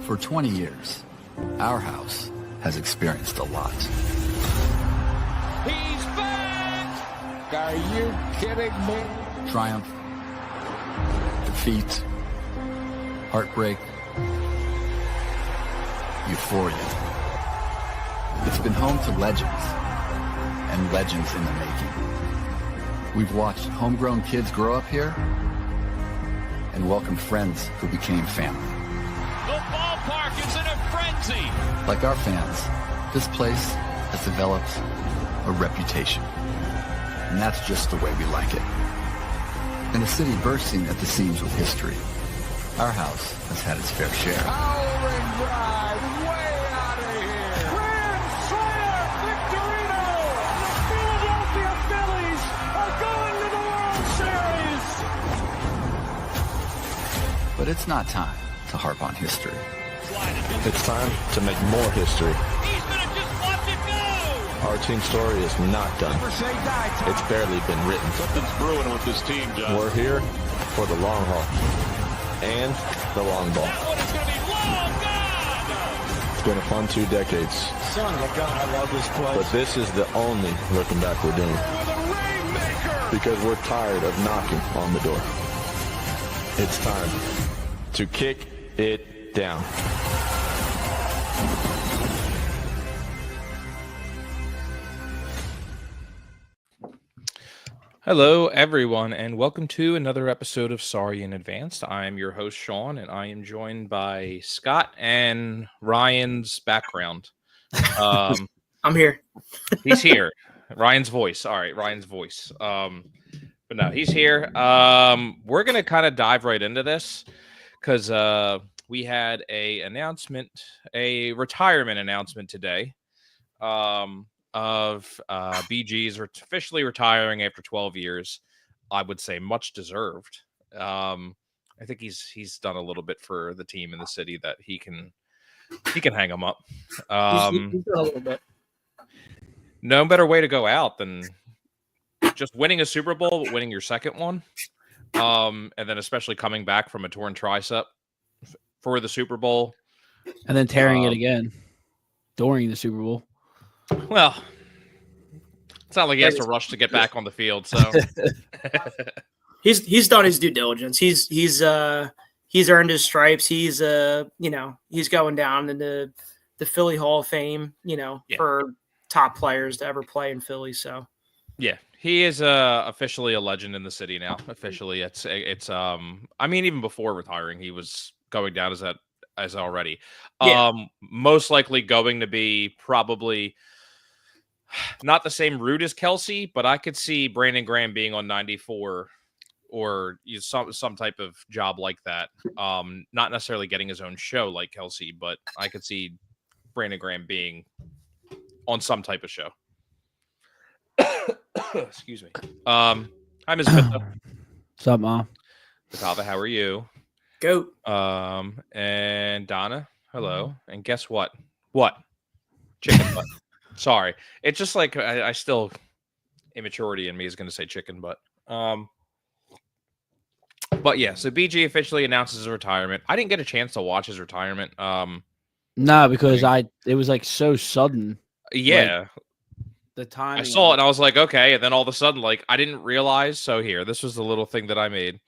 For 20 years, our house has experienced a lot. He's back! Are you kidding me? Triumph, defeat, heartbreak, euphoria. It's been home to legends, and legends in the making. We've watched homegrown kids grow up here and welcome friends who became family. The ballpark is in a frenzy! Like our fans, this place has developed a reputation. And that's just the way we like it. In a city bursting at the seams with history, our house has had its fair share. Howling drive, way out of here! Grand slam, Victorino! The Philadelphia Phillies are going to the World Series! But it's not time to harp on history. It's time to make more history. He's gonna just watch it go! Our team story is not done. It's barely been written. Something's brewing with this team, John. We're here for the long haul and the long ball. That one is gonna be long gone! It's been a fun 2 decades, Son of a gun, I love this place. but this is the only looking back we're doing For the Rainmaker! because we're tired of knocking on the door. It's time to kick it down. Hello, everyone, and welcome to another episode of Sorry in Advance. I'm your host, Sean, and I am joined by Scott and Ryan's background. I'm here. He's here. Ryan's voice. All right, Ryan's voice. But no, he's here. We're going to kind of dive right into this because we had a retirement announcement today. Of BG's officially retiring after 12 years. I would say much deserved. I think he's done a little bit for the team in the city that he can hang him up. He's done a little bit. No better way to go out than just winning a Super Bowl, but winning your second one, and then especially coming back from a torn tricep for the Super Bowl, and then tearing it again during the Super Bowl. Well, it's not like he has to rush to get back on the field. So He's done his due diligence. He's earned his stripes. He's he's going down into the Philly Hall of Fame. For top players to ever play in Philly. So yeah, he is officially a legend in the city now. Officially, it's I mean, even before retiring, he was going down as already. Yeah. Most likely going to be probably not the same route as Kelsey, but I could see Brandon Graham being on 94 or some type of job like that. Not necessarily getting his own show like Kelsey, but I could see Brandon Graham being on some type of show. Excuse me. Hi, Ms. Pitha. What's up, Mom? Patava, how are you? go. And Donna, hello. And guess what? What? Chicken butt. Sorry. It's just like I still immaturity in me is going to say chicken butt. But yeah, so BG officially announces his retirement. I didn't get a chance to watch his retirement. No, because it was like so sudden. Yeah. Like, the time I saw it and I was like, okay. And then all of a sudden, like, I didn't realize. So here, this was the little thing that I made.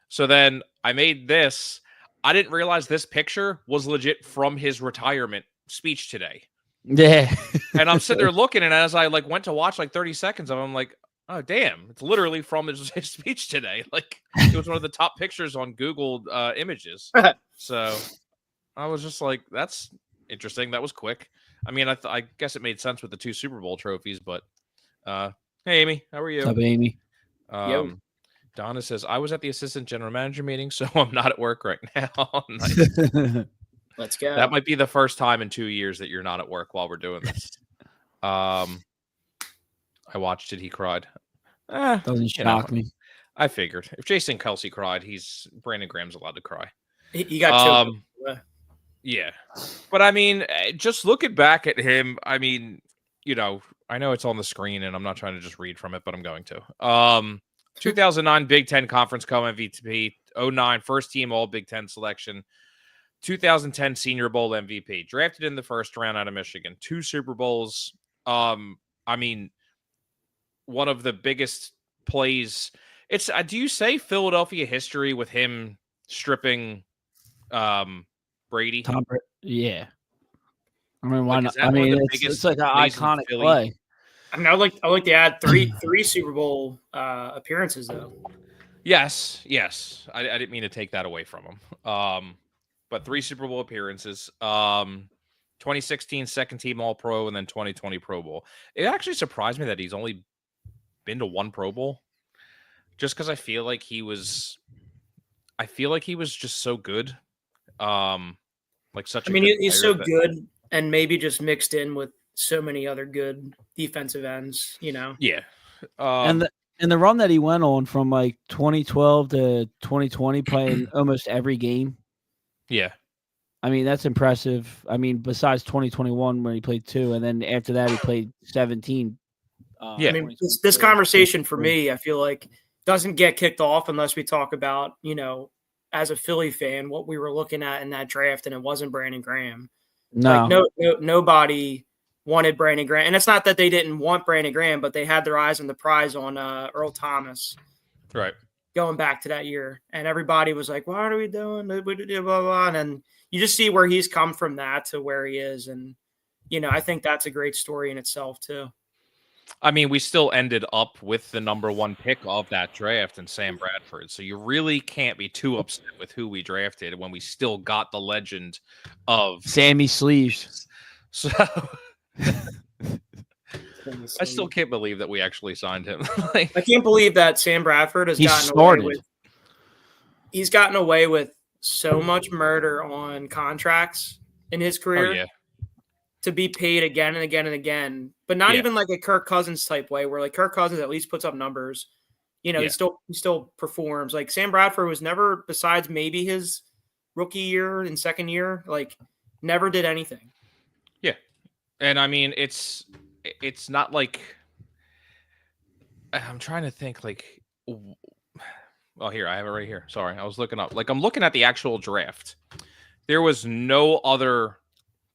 So then I made this. I didn't realize this picture was legit from his retirement speech today. Yeah. And I'm sitting there looking, and as I went to watch 30 seconds of him, I'm like, oh damn, it's literally from his speech today. Like, it was one of the top pictures on Google images. So I was just like, that's interesting. That was quick. I mean, I guess it made sense with the 2 Super Bowl trophies, but hey Amy, how are you? What's up, Amy? Donna says, I was at the assistant general manager meeting, so I'm not at work right now. Nice. Let's go. That might be the first time in 2 years that you're not at work while we're doing this. I watched it. He cried. Doesn't shock me. I figured. If Jason Kelsey cried, Brandon Graham's allowed to cry. He got choked. Yeah. But, I mean, just looking back at him, I mean, I know it's on the screen, and I'm not trying to just read from it, but I'm going to. 2009 Big Ten Conference Co-MVP, 2009 first team All Big Ten selection, 2010 Senior Bowl MVP, drafted in the first round out of Michigan, 2 Super Bowls. I mean, one of the biggest plays. It's do you say Philadelphia history with him stripping Brady? Yeah. I mean, why Like, not? is that I one of mean, the it's biggest like an plays in iconic Philly? play. I mean, I would like to add three Super Bowl appearances though. Yes. I didn't mean to take that away from him. But 3 Super Bowl appearances. 2016 second team All Pro, and then 2020 Pro Bowl. It actually surprised me that he's only been to 1 Pro Bowl, just because I feel like he was just so good. Like such. I mean, he's so good, and maybe just mixed in with so many other good defensive ends. You know. Yeah. And the run that he went on from like 2012 to 2020, playing almost every game. Yeah. I mean, that's impressive. I mean, besides 2021 when he played 2, and then after that he played 17. Yeah. I mean, this conversation for me, I feel like doesn't get kicked off unless we talk about, you know, as a Philly fan, what we were looking at in that draft, and it wasn't Brandon Graham. No. Like nobody wanted Brandon Graham, and it's not that they didn't want Brandon Graham, but they had their eyes on the prize on Earl Thomas, right? Going back to that year, and everybody was like, "What are we doing?" Blah, blah, blah. And you just see where he's come from that to where he is, and you know, I think that's a great story in itself too. I mean, we still ended up with the number 1 pick of that draft in Sam Bradford. So you really can't be too upset with who we drafted when we still got the legend of Sammy Sleeves. So I still can't believe that we actually signed him. I can't believe that Sam Bradford has he's gotten away with so much murder on contracts in his career. Oh, yeah. To be paid again and again and again, but not even like a Kirk Cousins type way where like Kirk Cousins at least puts up numbers. You know, he still performs. Like Sam Bradford was never, besides maybe his rookie year and second year, like never did anything. Yeah. And I mean, it's not like I'm trying to think like, well, here, I have it right here. Sorry. I was looking up, like I'm looking at the actual draft. There was no other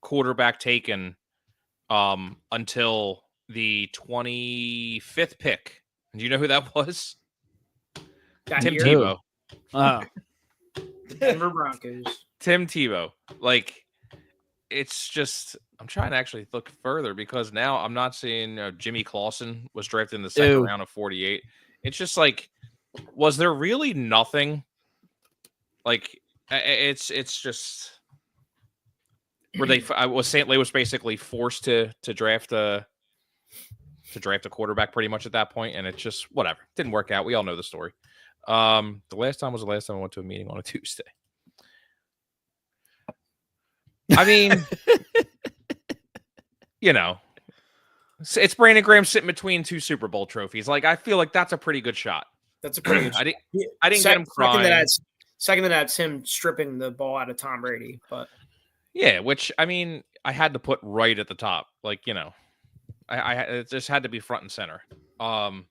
quarterback taken until the 25th pick. And do you know who that was? Tim Tebow. Oh. Denver Broncos. Tim Tebow. Like, it's just, I'm trying to actually look further because now I'm not seeing Jimmy Clausen was drafted in the second round of 48. It's just like, was there really nothing? Like, it's just. St. Louis basically forced to draft a quarterback pretty much at that point, and it just whatever didn't work out. We all know the story. The last time I went to a meeting on a Tuesday. I mean, you know, it's Brandon Graham sitting between 2 Super Bowl trophies. Like I feel like that's a pretty good shot. That's a pretty good shot. I didn't get him crying. Second to that's him stripping the ball out of Tom Brady, but. Yeah, which, I mean, I had to put right at the top. Like, you know, it just had to be front and center. I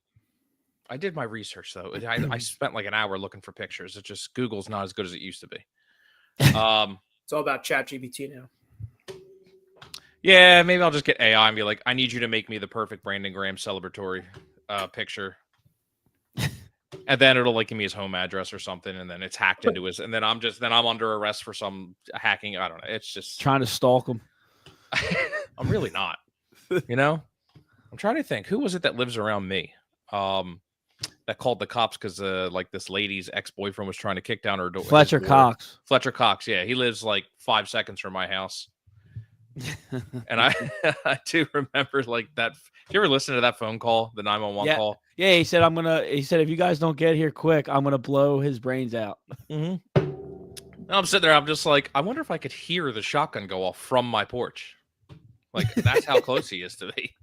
did my research, though. I spent like an hour looking for pictures. It's just Google's not as good as it used to be. It's all about ChatGPT now. Yeah, maybe I'll just get AI and be like, I need you to make me the perfect Brandon Graham celebratory picture. And then it'll like give me his home address or something, and then it's hacked into his. And then I'm under arrest for some hacking. I don't know. It's just trying to stalk him. I'm really not. You know, I'm trying to think who was it that lives around me. That called the cops because like this lady's ex-boyfriend was trying to kick down her door. Fletcher Cox. Fletcher Cox. Yeah, he lives like 5 seconds from my house. And I do remember like that. Did you ever listen to that phone call, the 911 call? Yeah, he said if you guys don't get here quick, I'm gonna blow his brains out. Mm-hmm. And I'm sitting there, I'm just like, I wonder if I could hear the shotgun go off from my porch. Like that's how close he is to me.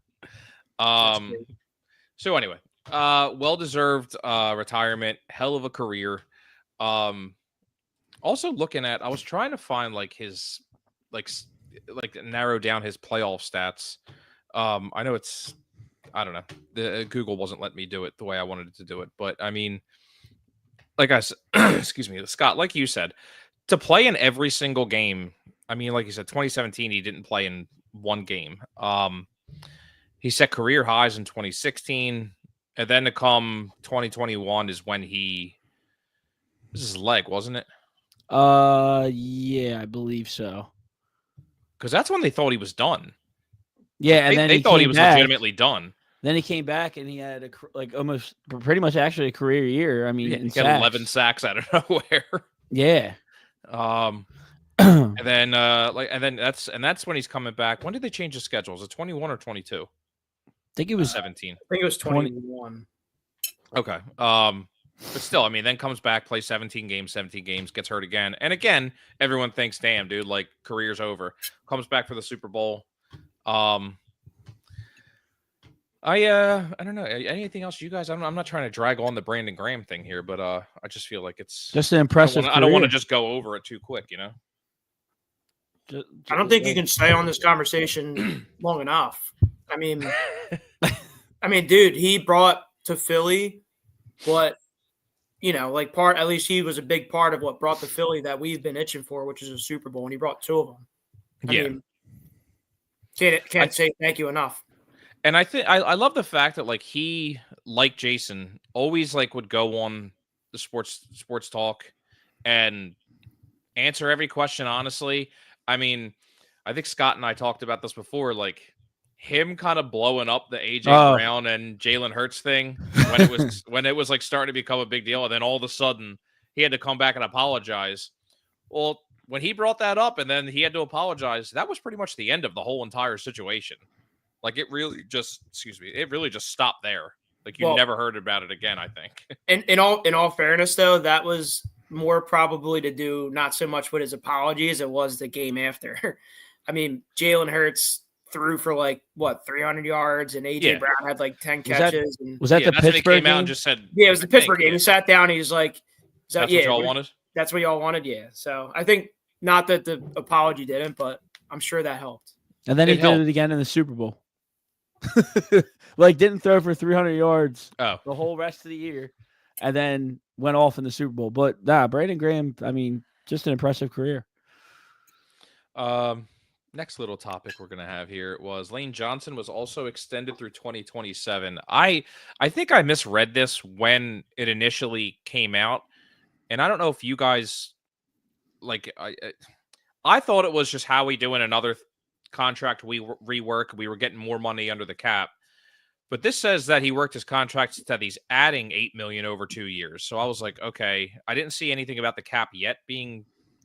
So anyway, well-deserved retirement, hell of a career. Also looking at, I was trying to find like his like narrow down his playoff stats. I know I don't know. Google wasn't letting me do it the way I wanted it to do it, but I mean, like I said, excuse me, Scott, like you said, to play in every single game. I mean, like you said, 2017, he didn't play in one game. He set career highs in 2016, and then to come 2021 is when this is his leg, wasn't it? Yeah, I believe so. Because that's when they thought he was done. Yeah, and then they thought he was legitimately done. Then he came back and he had almost pretty much actually a career year. I mean, he got 11 sacks out of nowhere. Yeah. And then that's when he's coming back. When did they change the schedule? Was it 21 or 22? I think it was 17. I think it was 21. Okay. But still, I mean, then comes back, plays 17 games, gets hurt again. And again, everyone thinks, damn, dude, like career's over. Comes back for the Super Bowl. I don't know. Anything else you guys? I'm not trying to drag on the Brandon Graham thing here, but I just feel like it's just an impressive. I don't want to just go over it too quick, you know. I don't think you can stay on this conversation long enough. I mean, dude, he brought to Philly what, like at least he was a big part of what brought to Philly that we've been itching for, which is a Super Bowl, and he brought 2 of them. I mean, can't say thank you enough. And I think I love the fact that like he, like Jason, always like would go on the sports talk and answer every question honestly. I mean, I think Scott and I talked about this before, like him kind of blowing up the AJ Brown and Jalen Hurts thing when it was like starting to become a big deal, and then all of a sudden he had to come back and apologize. Well, when he brought that up and then he had to apologize, that was pretty much the end of the whole entire situation. Like it really just stopped there. Like you never heard about it again, I think. In all fairness, though, that was more probably to do not so much with his apology as it was the game after. I mean, Jalen Hurts threw for 300 yards, and AJ Brown had 10 catches. Was that the Pittsburgh game? And just said, yeah, it was the Pittsburgh game. He sat down. He was like, "That's what y'all wanted." That's what y'all wanted, yeah. So I think not that the apology didn't, but I'm sure that helped. And then he did it again in the Super Bowl. Didn't throw for 300 yards the whole rest of the year, and then went off in the Super Bowl. But Brandon Graham, I mean, just an impressive career. Next little topic we're gonna have here was Lane Johnson was also extended through 2027. I think I misread this when it initially came out, and I don't know if you guys I thought it was just Howie doing another contract rework. We were getting more money under the cap, but this says that he worked his contract that he's adding $8 million over 2 years. So I was like, okay, I didn't see anything about the cap yet being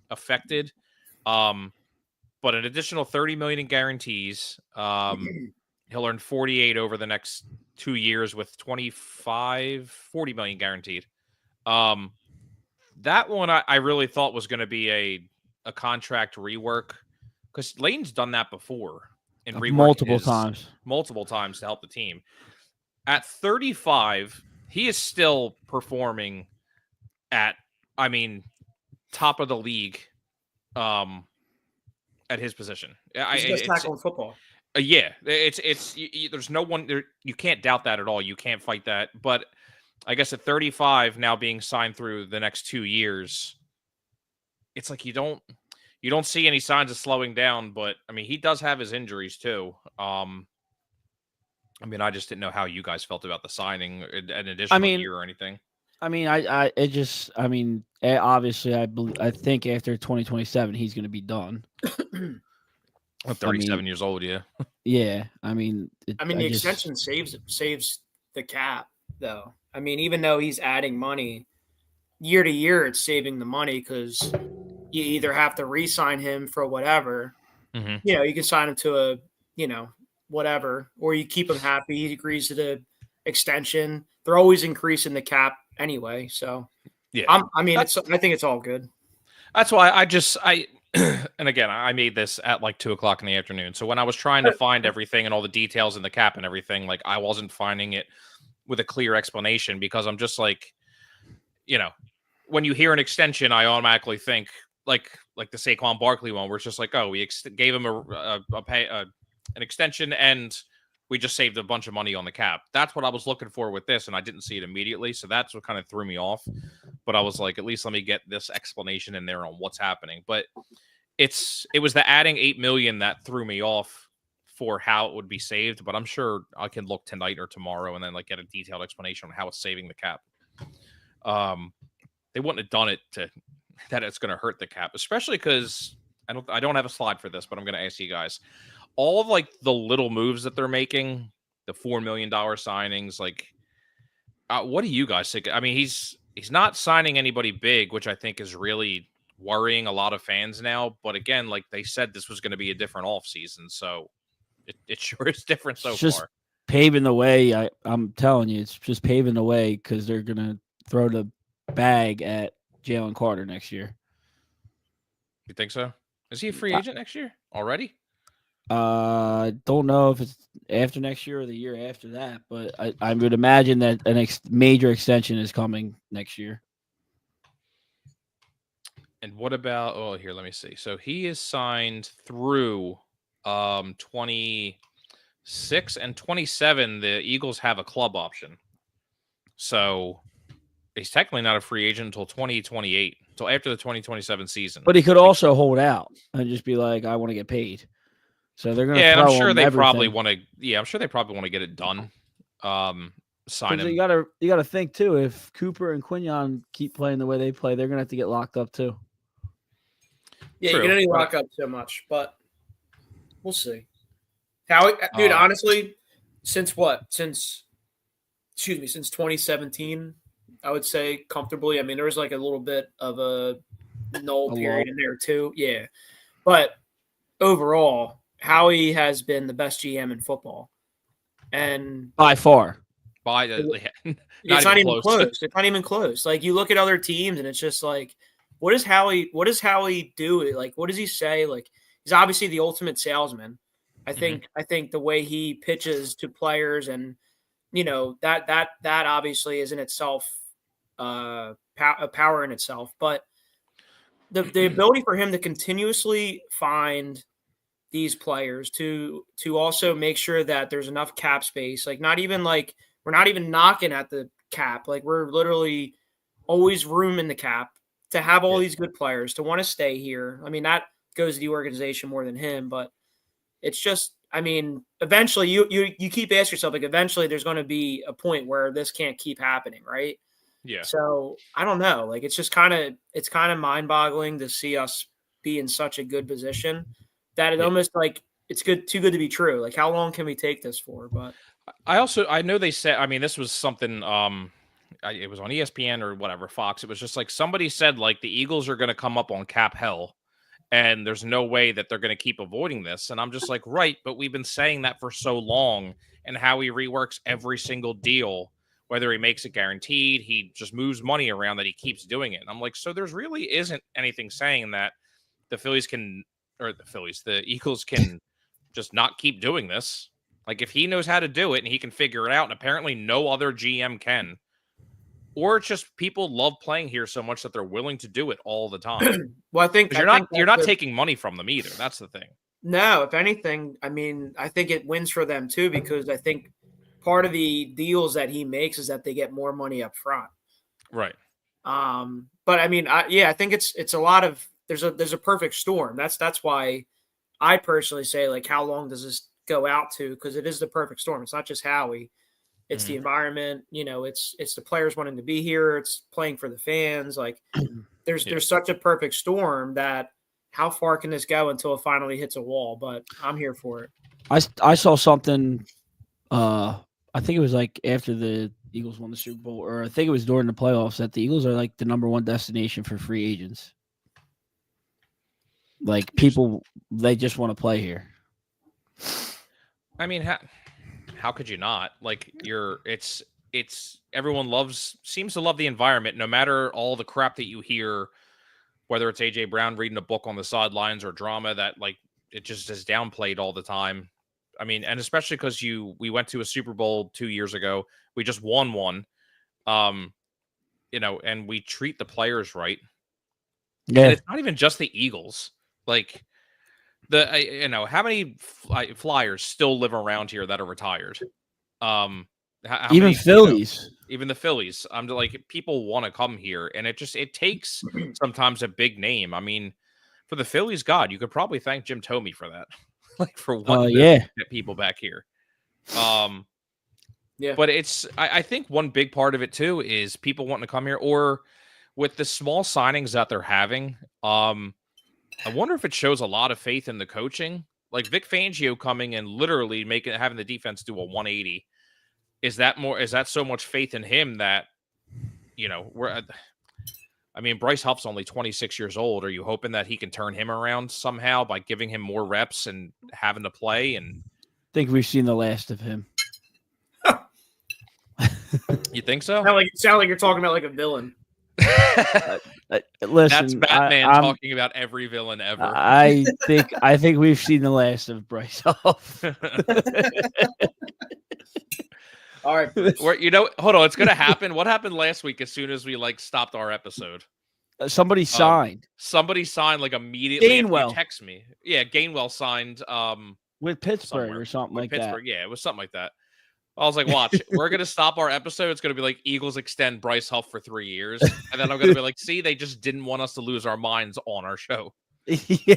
affected. But an additional $30 million in guarantees. He'll earn 48 over the next 2 years with 40 million guaranteed. That one I really thought was going to be a contract rework, because Layton's done that before in multiple times to help the team. At 35, he is still performing at, I mean, top of the league at his position. He's just tackling football. Yeah, there's no one there. You can't doubt that at all. You can't fight that. But I guess at 35 now, being signed through the next 2 years, it's like you don't see any signs of slowing down. But I mean, he does have his injuries too. I mean, I just didn't know how you guys felt about the signing, an additional year or anything. I mean, obviously, I think after 2027 he's going to be done. I'm 37 years old, yeah. Yeah, I mean, the extension saves the cap, though. I mean, even though he's adding money year to year, it's saving the money because you either have to re-sign him for whatever. Mm-hmm. You know, you can sign him to whatever, or you keep him happy. He agrees to the extension. They're always increasing the cap anyway, so yeah. I think it's all good. That's why I and again, I made this at like 2:00 in the afternoon. So when I was trying to find everything and all the details in the cap and everything, like I wasn't finding it with a clear explanation, because I'm just like, when you hear an extension, I automatically think like the Saquon Barkley one, where it's just like, oh, we gave him an extension and we just saved a bunch of money on the cap. That's what I was looking for with this, and I didn't see it immediately, so that's what kind of threw me off. But I was like, at least let me get this explanation in there on what's happening. But it was the adding $8 million that threw me off for how it would be saved. But I'm sure I can look tonight or tomorrow and then like get a detailed explanation on how it's saving the cap. They wouldn't have done it that it's going to hurt the cap, especially because I don't have a slide for this, but I'm going to ask you guys. All of like the little moves that they're making, the $4 million signings, like what do you guys think? I mean, he's not signing anybody big, which I think is really worrying a lot of fans now. But again, like they said, this was going to be a different offseason, so it sure is different so far. Paving the way. I'm telling you, it's just paving the way because they're going to throw the bag at Jalen Carter next year. You think so? Is he a free agent next year already? Don't know if it's after next year or the year after that, but I would imagine that a major extension is coming next year. And what about? Oh, here, let me see. So he is signed through 26 and 27. The Eagles have a club option, so he's technically not a free agent until 2028, until after the 2027 season. But he could also hold out and just be like, "I want to get paid." So they're going to. Yeah, and I'm sure they probably want to. Yeah, I'm sure they probably want to get it done. Sign him. You gotta think too. If Cooper and Quignon keep playing the way they play, they're going to have to get locked up too. Yeah, you can only lock up so much, but we'll see. Dude, honestly, since 2017, I would say comfortably. I mean, there was like a little bit of a null period in there too. Yeah, but overall, Howie has been the best GM in football, and by far. It's not even close. It's not even close. Like you look at other teams, and it's just like, what does Howie do? Like, what does he say? Like, he's obviously the ultimate salesman. I think the way he pitches to players, and that obviously is in itself a power in itself. But the ability for him to continuously find these players to also make sure that there's enough cap space, like we're not even knocking at the cap, like we're literally always room in the cap to have all these good players to want to stay here. I mean, that goes to the organization more than him, but it's just, I mean, eventually you keep asking yourself, like eventually there's going to be a point where this can't keep happening, right? Yeah. So I don't know, like it's kind of mind boggling to see us be in such a good position that it almost like it's too good to be true. Like how long can we take this for? But I know they said, I mean, this was something, it was on ESPN or whatever, Fox. It was just like somebody said, like the Eagles are going to come up on cap hell and there's no way that they're going to keep avoiding this. And I'm just like, right. But we've been saying that for so long, and how he reworks every single deal, whether he makes it guaranteed, he just moves money around, that he keeps doing it. And I'm like, so there's really isn't anything saying that the Eagles can just not keep doing this. Like if he knows how to do it and he can figure it out, and apparently no other GM can, or it's just people love playing here so much that they're willing to do it all the time. Well, I think you're not taking money from them either. That's the thing. No, if anything, I mean, I think it wins for them too, because I think part of the deals that he makes is that they get more money up front. Right. But I mean, I think it's a lot of, there's a perfect storm. That's why I personally say, like, how long does this go out to? Because it is the perfect storm. It's not just Howie. It's the environment, it's the players wanting to be here. It's playing for the fans. Like there's such a perfect storm that how far can this go until it finally hits a wall? But I'm here for it. I saw something, I think it was like after the Eagles won the Super Bowl, or I think it was during the playoffs, that the Eagles are like the #1 destination for free agents. Like people, they just want to play here. I mean, how could you not? Like it's everyone seems to love the environment, no matter all the crap that you hear, whether it's AJ Brown reading a book on the sidelines or drama that like it just is downplayed all the time. I mean, and especially because we went to a Super Bowl 2 years ago. We just won one, and we treat the players right. Yeah. And it's not even just the Eagles. Like How many Flyers still live around here that are retired? How Even many, Phillies. Even the Phillies. I'm like, people want to come here, and it takes sometimes a big name. I mean, for the Phillies, God, you could probably thank Jim Thome for that, like for wanting to get people back here. Yeah, but I think one big part of it too is people wanting to come here, or with the small signings that they're having. I wonder if it shows a lot of faith in the coaching, like Vic Fangio coming and literally having the defense do a 180. Is that so much faith in him that, Bryce Huff's only 26 years old. Are you hoping that he can turn him around somehow by giving him more reps and having to play? And I think we've seen the last of him. You think so? Sound like you're talking about like a villain. Listen, that's Batman talking about every villain ever. I think we've seen the last of Bryce Huff. All right, hold on. It's gonna happen. What happened last week? As soon as we stopped our episode, somebody signed. Somebody signed immediately. Gainwell. Text me. Yeah, Gainwell signed with Pittsburgh or something like Pittsburgh. that. Yeah, it was something like that. I was like, watch, we're going to stop our episode. It's going to be like Eagles extend Bryce Huff for 3 years. And then I'm going to be like, see, they just didn't want us to lose our minds on our show. Yeah.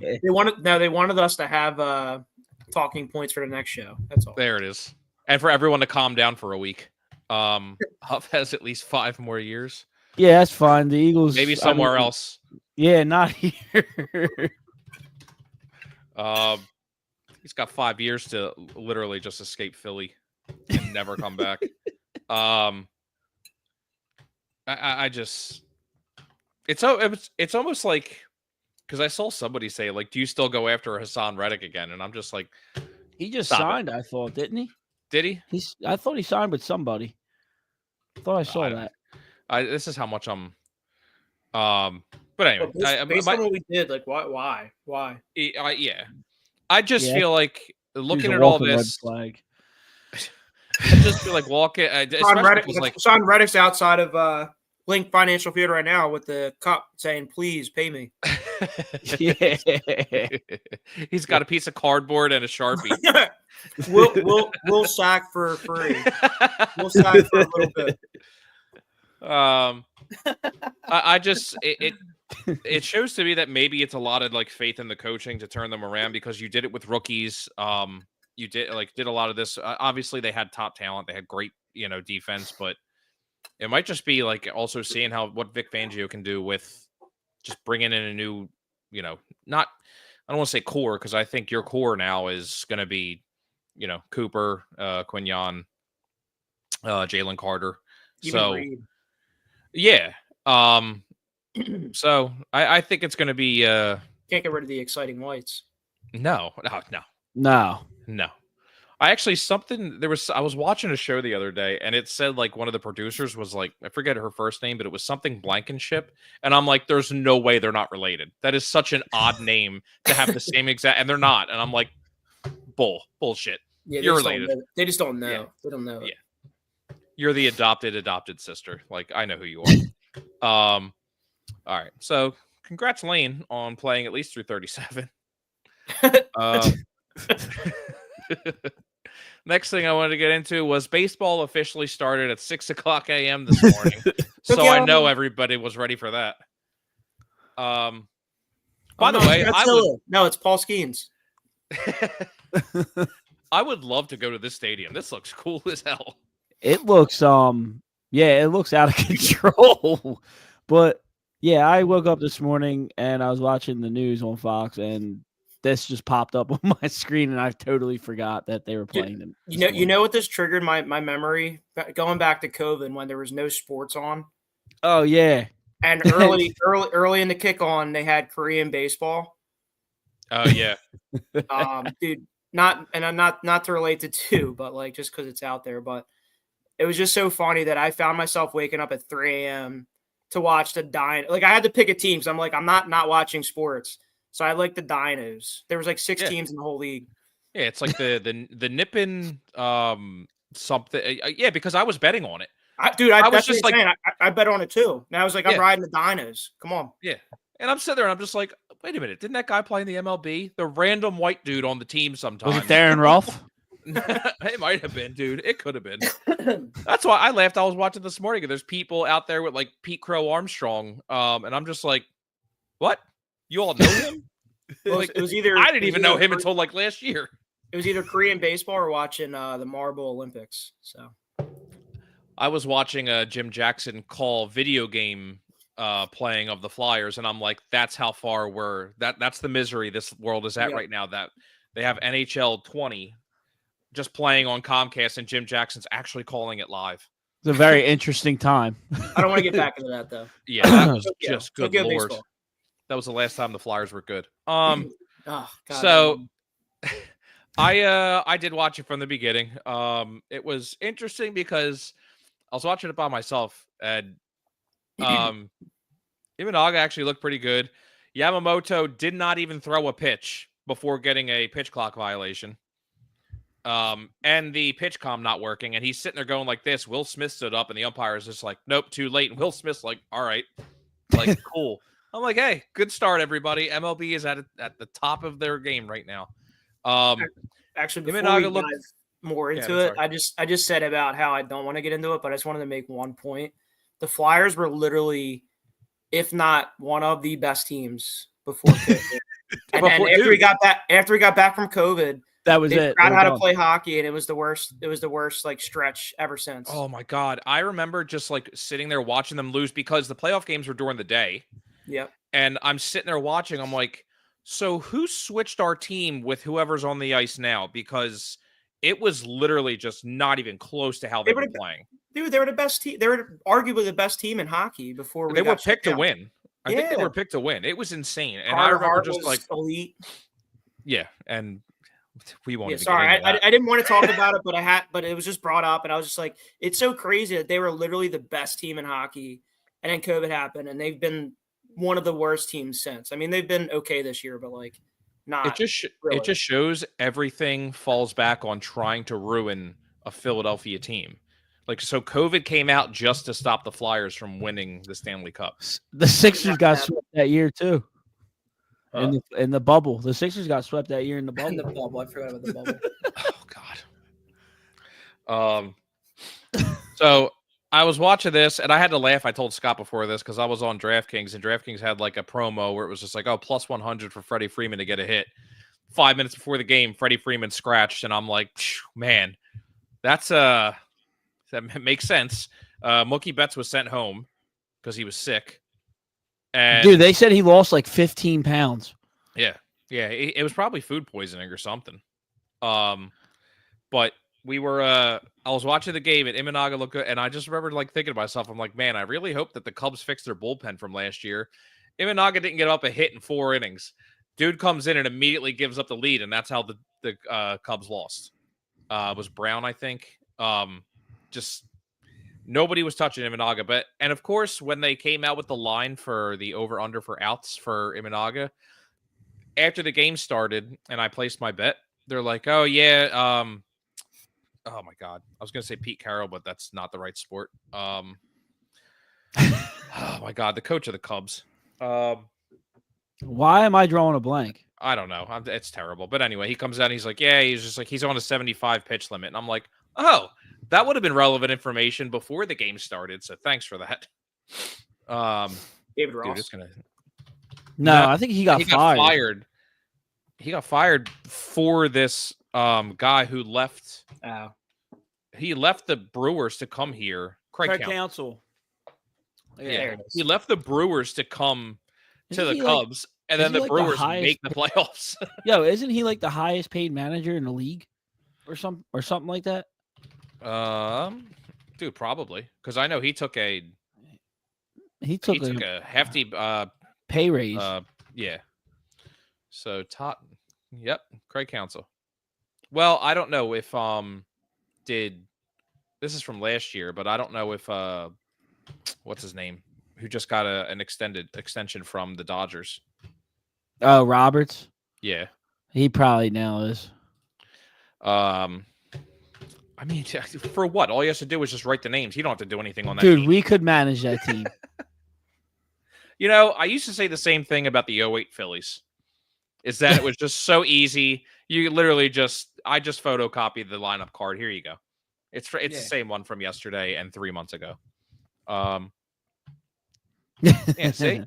They wanted us to have talking points for the next show. That's all. There it is. And for everyone to calm down for a week. Huff has at least 5 more years. Yeah, that's fine. The Eagles. Maybe somewhere else. Yeah, not here. He's got 5 years to literally just escape Philly and never come back. I just, it's almost like, because I saw somebody say, like, do you still go after Hassan Reddick again? And I'm just like, he just signed, I thought, didn't he? Did he? I thought he signed with somebody. I thought I saw that. This is how much I'm. But anyway, based on what we did, like, why? Yeah, I just feel like looking at all this. Flag. I just feel like walking. Sean Reddick's outside of Link Financial Field right now with the cup saying, "Please pay me." Yeah, he's got a piece of cardboard and a Sharpie. We'll sack for free. We'll sack for a little bit. I just it shows to me that maybe it's a lot of faith in the coaching to turn them around, because you did it with rookies. You did a lot of this. Obviously, they had top talent. They had great defense, but it might just be also seeing what Vic Fangio can do with just bringing in a new, not, I don't want to say core, because I think your core now is going to be, Cooper, Quignon, Jalen Carter. Even Reed. Yeah. So I think it's going to be. Can't get rid of the exciting whites. No. I was watching a show the other day, and it said one of the producers was I forget her first name, but it was something Blankenship. And I'm like, there's no way they're not related. That is such an odd name to have the same exact, and they're not. And I'm like, bullshit. Yeah, you're related. They just don't know. Yeah. They don't know. Yeah. You're the adopted sister. I know who you are. All right. So congrats, Lane, on playing at least through 37. Next thing I wanted to get into was baseball officially started at 6:00 a.m. this morning. So I know everybody was ready for that. By the way, no, it's Paul Skeens. I would love to go to this stadium. This looks cool as hell. It looks it looks out of control. But yeah, I woke up this morning and I was watching the news on Fox, and this just popped up on my screen, and I totally forgot that they were playing them. You know what this triggered my memory? Going back to COVID when there was no sports on. Oh yeah. And early in the kick on, they had Korean baseball. Oh yeah. Dude, not to relate to two, but just because it's out there. But it was just so funny that I found myself waking up at 3 a.m. to watch the I had to pick a team. So I'm like, I'm not watching sports. So I like the Dinos. There was 6 teams in the whole league. Yeah, it's like the Nippon something. Yeah, because I was betting on it. I was just I bet on it too. And I was like, I'm riding the Dinos. Come on. Yeah. And I'm sitting there and I'm just like, wait a minute, didn't that guy play in the MLB? The random white dude on the team sometimes. Was it Darren Ruff? It might have been, dude. It could have been. That's why I laughed. I was watching this morning, and there's people out there with like Pete Crow Armstrong, and I'm just like, what? You all know him? Well, it was either I didn't even know him until like last year. It was either Korean baseball or watching the Marble Olympics. So I was watching Jim Jackson call video game playing of the Flyers, and I'm like, that's how far that's the misery this world is at right now, that they have NHL 20 just playing on Comcast, and Jim Jackson's actually calling it live. It's a very interesting time. I don't want to get back into that though. Yeah, that was just good Lord. Baseball. That was the last time the Flyers were good. God, so I did watch it from the beginning. It was interesting because I was watching it by myself, and Imanaga actually looked pretty good. Yamamoto did not even throw a pitch before getting a pitch clock violation. And the pitch comm not working, and he's sitting there going like this. Will Smith stood up, and the umpire is just like, nope, too late. And Will Smith's like, all right, like, cool. I'm like, hey, good start, everybody. MLB is at the top of their game right now. Actually, before we dive more into it, I just said about how I don't want to get into it, but I just wanted to make one point. The Flyers were literally, if not one of the best teams before COVID. and after we got back from COVID, that was it. They forgot how to play hockey, and it was the worst. It was the worst like stretch ever since. Oh my God, I remember just like sitting there watching them lose because the playoff games were during the day. Yep. And I'm sitting there watching. I'm like, so who switched our team with whoever's on the ice now? Because it was literally just not even close to how they were playing. Dude, they were the best team. They were arguably the best team in hockey before they were picked to win. I think they were picked to win. It was insane. And I remember just like elite. Yeah, and we won't. Sorry, I didn't want to talk about it, but it was just brought up, and I was just like, it's so crazy that they were literally the best team in hockey, and then COVID happened, and they've been one of the worst teams since. I mean, they've been okay this year, but like not. It just shows everything falls back on trying to ruin a Philadelphia team. Like, so COVID came out just to stop the Flyers from winning the Stanley Cup. The Sixers got swept that year too. In the bubble, the Sixers got swept that year in the bubble. In the bubble, I forgot about the bubble. Oh God. So I was watching this, and I had to laugh. I told Scott before this because I was on DraftKings, and DraftKings had like a promo where it was just like, "Oh, plus 100 for Freddie Freeman to get a hit." 5 minutes before the game, Freddie Freeman scratched, and I'm like, "Man, that makes sense." Mookie Betts was sent home because he was sick. And dude, they said he lost like 15 pounds. Yeah. It was probably food poisoning or something. But we were. I was watching the game, and Imanaga looked good, and I just remember like thinking to myself, I'm like, man, I really hope that the Cubs fixed their bullpen from last year. Imanaga didn't get up a hit in 4 innings. Dude comes in and immediately gives up the lead, and that's how the Cubs lost. It was Brown, I think. Just. Nobody was touching Imanaga, and of course, when they came out with the line for the over-under for outs for Imanaga, after the game started and I placed my bet, they're like, oh, yeah, oh, my God. I was going to say Pete Carroll, but that's not the right sport. Oh, my God, the coach of the Cubs. Why am I drawing a blank? I don't know. It's terrible. But anyway, he comes out and he's like, yeah, he's on a 75 pitch limit. And I'm like, oh, that would have been relevant information before the game started. So thanks for that. David Ross. Dude, I think he got fired. He got fired for this guy who left. He left the Brewers to come here. Craig Counsell. Yeah, he left the Brewers to come to the Cubs, and then the Brewers make the playoffs. Yo, isn't he like the highest paid manager in the league, or something like that? Dude, probably because I know he took a hefty pay raise. Yeah. So Craig Counsell. Well, I don't know if this is from last year, but I don't know if what's his name, who just got an extension from the Dodgers. Oh, Roberts. Yeah, he probably now is. I mean, for what? All he has to do is just write the names. He don't have to do anything on that. Dude, team. we could manage that team. You know, I used to say the same thing about the '08 Phillies. Is that it was just so easy. You literally I just photocopied the lineup card. Here you go. It's the same one from yesterday and 3 months ago. Yeah, see?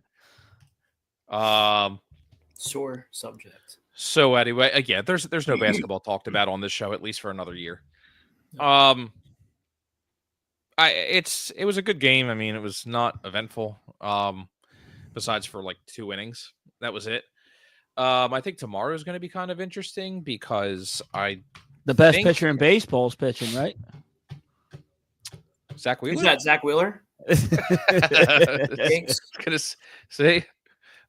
Sore subject. So anyway, again, there's no basketball talked about on this show, at least for another year. It was a good game. I mean, it was not eventful. Besides for like 2 innings. That was it. I think tomorrow is going to be kind of interesting because the best pitcher in baseball is pitching, right? Zach Wheeler. Is that Zach Wheeler? Thanks. Gonna say,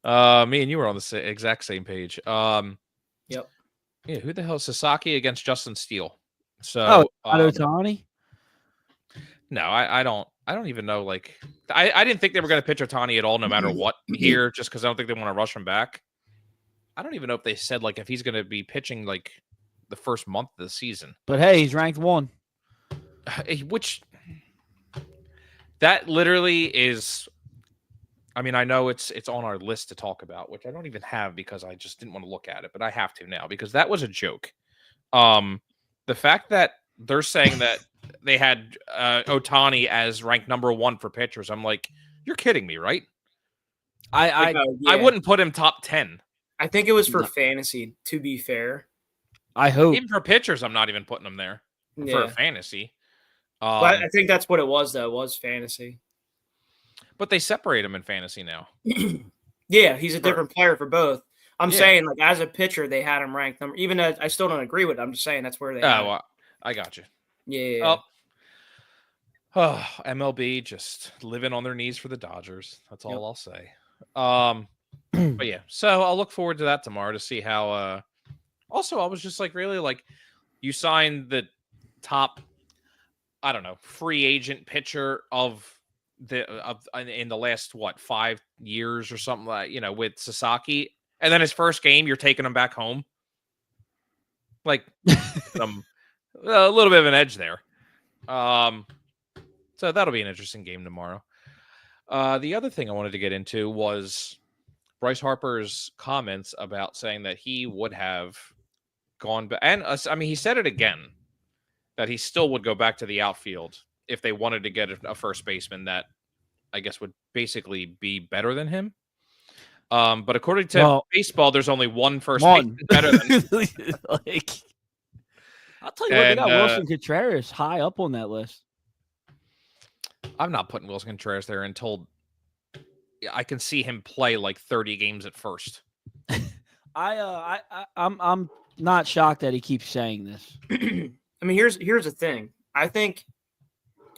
me and you were on the exact same page. Yep. Yeah. Who the hell is Sasaki against Justin Steele? So, Ohtani. No, I don't even know. Like, I didn't think they were going to pitch Ohtani at all, no matter what here, just because I don't think they want to rush him back. I don't even know if they said like if he's going to be pitching like the first month of the season. But hey, he's ranked 1. Which that literally is. I mean, I know it's on our list to talk about, which I don't even have because I just didn't want to look at it, but I have to now because that was a joke. The fact that they're saying that they had Ohtani as ranked number 1 for pitchers, I'm like, you're kidding me, right? I wouldn't put him top 10. I think it was for fantasy, to be fair. I hope. Even for pitchers, I'm not even putting him there for fantasy. But I think that's what it was, though. It was fantasy. But they separate him in fantasy now. Yeah, he's a different player for both. I'm saying, like, as a pitcher, they had him ranked number. Even though I still don't agree with it, I'm just saying that's where they had him. I got you. Yeah. MLB just living on their knees for the Dodgers. That's all I'll say. But yeah, so I'll look forward to that tomorrow to see how. Also, I was just like, really, like, you signed the top, I don't know, free agent pitcher in the last 5 years or something like, with Sasaki, and then his first game, you're taking him back home. Like, a little bit of an edge there. So that'll be an interesting game tomorrow. The other thing I wanted to get into was Bryce Harper's comments about saying that he would have gone back. And I mean, he said it again, that he still would go back to the outfield if they wanted to get a first baseman that I guess would basically be better than him. But according to baseball, there's only one first baseman better than him. Like, I'll tell you what, they got Wilson Contreras high up on that list. I'm not putting Wilson Contreras there until I can see him play like 30 games at first. I'm not shocked that he keeps saying this. I mean, here's the thing. I think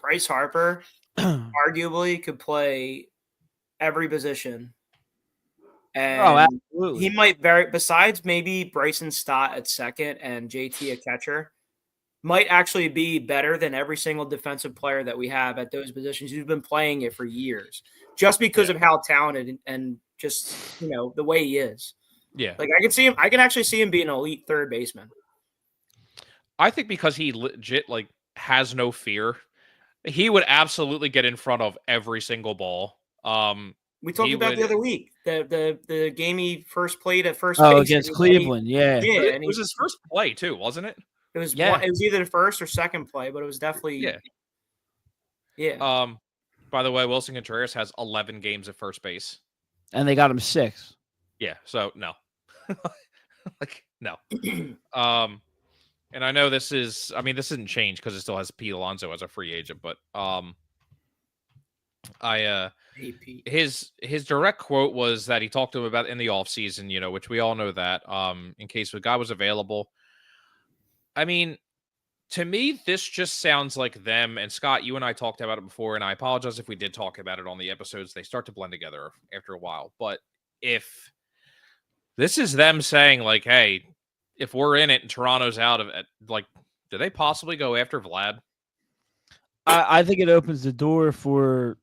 Bryce Harper arguably could play every position. And absolutely. He might besides maybe Bryson Stott at second and JT at catcher, might actually be better than every single defensive player that we have at those positions who's been playing it for years, just because of how talented and just, the way he is. Yeah. Like I can actually see him being an elite third baseman. I think because he legit has no fear, he would absolutely get in front of every single ball. We talked about the other week, the game he first played at first base against Cleveland. Yeah. It was his first play too, wasn't it? It was it was either the first or second play, but it was definitely yeah. By the way, Wilson Contreras has 11 games at first base, and they got him 6. Yeah, so no, no. And I know this isn't changed because it still has Pete Alonso as a free agent, but his direct quote was that he talked to him about in the offseason, which we all know that in case the guy was available. I mean, to me, this just sounds like them. And Scott, you and I talked about it before, and I apologize if we did talk about it on the episodes. They start to blend together after a while. But if this is them saying, like, hey, if we're in it and Toronto's out of it, like, do they possibly go after Vlad? I think it opens the door for